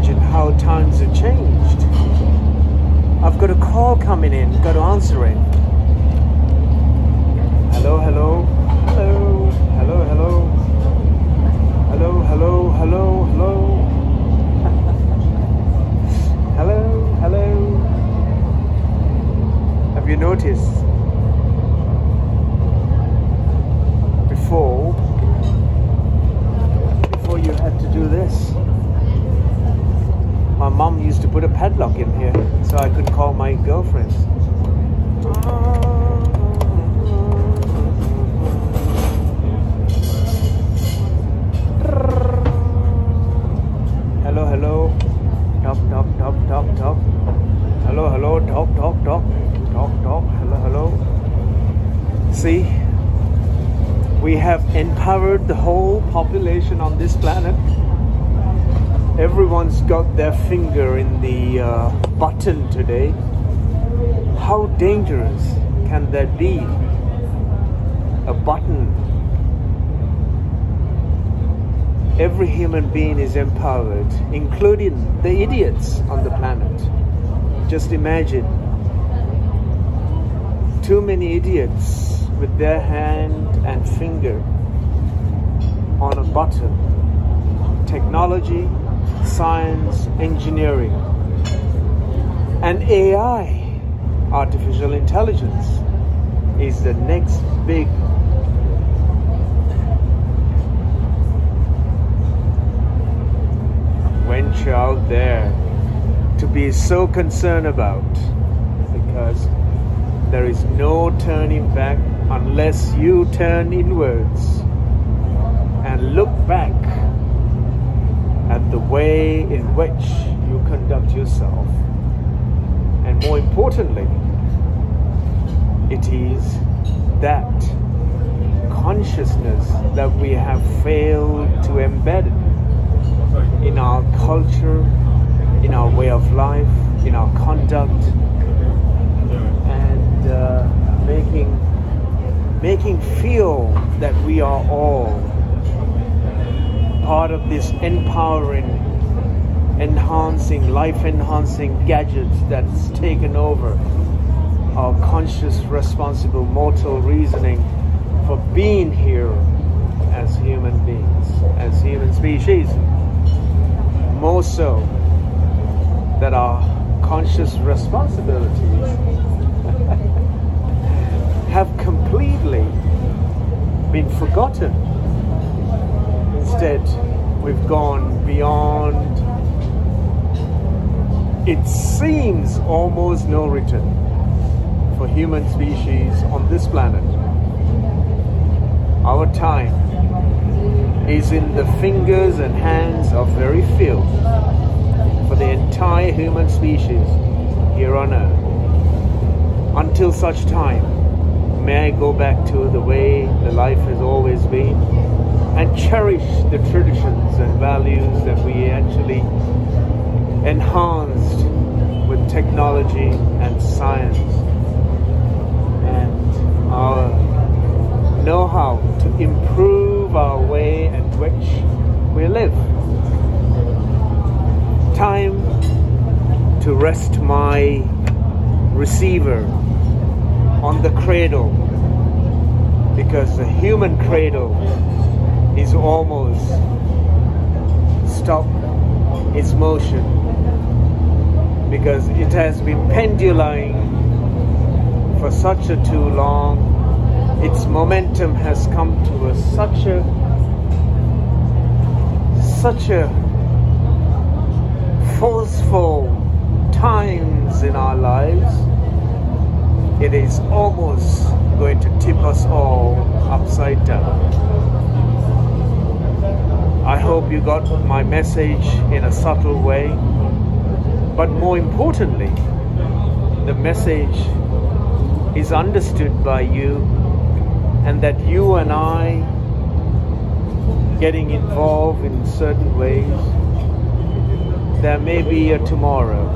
imagine how times have changed. I've got a call coming in, got to answer it. Hello, hello, hello, hello, hello, hello, hello, hello, hello, hello, hello. Have you noticed before you had to do this? My mom used to put a padlock in here so I could call my girlfriends. Hello, hello. Talk, talk, talk, talk, talk. Hello, hello. Talk, talk, talk. Talk, talk. Hello, hello. See? We have empowered the whole population on this planet. Everyone's got their finger in the button today. How dangerous can that be? A button. Every human being is empowered, including the idiots on the planet. Just imagine too many idiots with their hand and finger on a button. Technology, science, engineering, and AI, artificial intelligence, is the next big venture out there to be so concerned about, because there is no turning back unless you turn inwards and look back at the way in which you conduct yourself. And more importantly, it is that consciousness that we have failed to embed in our culture, in our way of life, in our conduct, and making feel that we are all part of this empowering, enhancing, life-enhancing gadgets that's taken over our conscious, responsible, mortal reasoning for being here as human beings, as human species. More so that our conscious responsibilities have completely been forgotten. Instead, we've gone beyond, it seems, almost no return for human species on this planet. Our time is in the fingers and hands of very few for the entire human species here on Earth. Until such time, may I go back to the way the life has always been and cherish the traditions and values that we actually enhanced with technology and science and our know-how to improve our way in which we live. Time to rest my receiver on the cradle, because the human cradle is almost stopped its motion, because it has been pendulating for such a too long. Its momentum has come to such a forceful times in our lives. It is almost going to tip us all upside down. I hope you got my message in a subtle way, but more importantly, the message is understood by you, and that you and I getting involved in certain ways, there may be a tomorrow,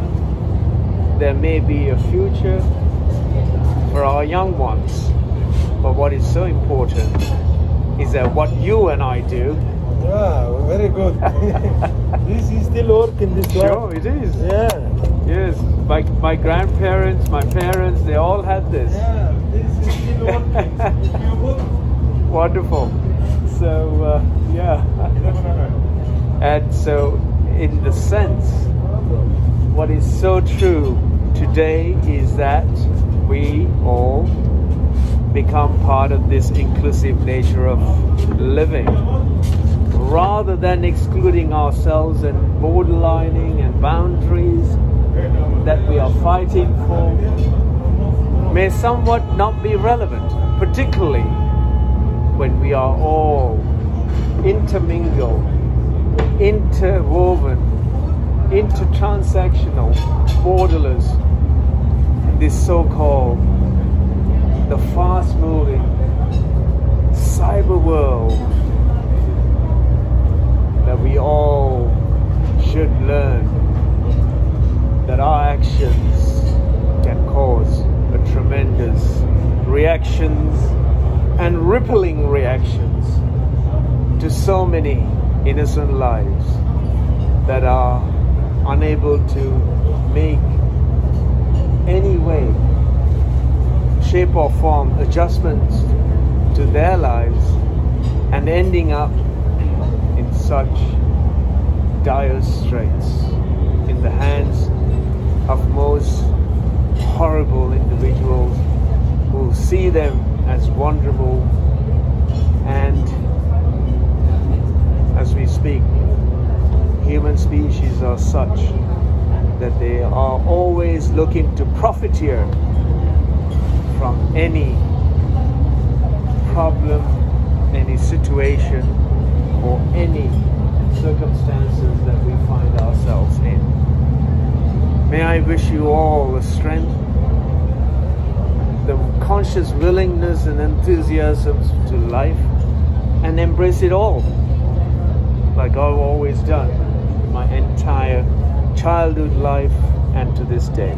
there may be a future for our young ones. But what is so important is that what you and I do Yeah, very good. This is still work in this Sure, work. it is. Yeah. Yes, my grandparents, my parents, they all had this. Yeah, this is still working. If you look. Wonderful. So, yeah. And so, in the sense, what is so true today is that we all become part of this inclusive nature of living, rather than excluding ourselves and borderlining and boundaries that we are fighting for may somewhat not be relevant, particularly when we are all intermingled, interwoven, intertransactional, borderless in this so-called the fast-moving cyber world that we all should learn that our actions can cause a tremendous reactions and rippling reactions to so many innocent lives that are unable to make any way, shape or form adjustments to their lives and ending up in such dire straits in the hands of most horrible individuals who see them as vulnerable, and as we speak, human species are such that they are always looking to profiteer from any problem, any situation, or any circumstances that we find ourselves in. May I wish you all the strength, the conscious willingness and enthusiasm to life, and embrace it all, like I've always done in my entire childhood life and to this day.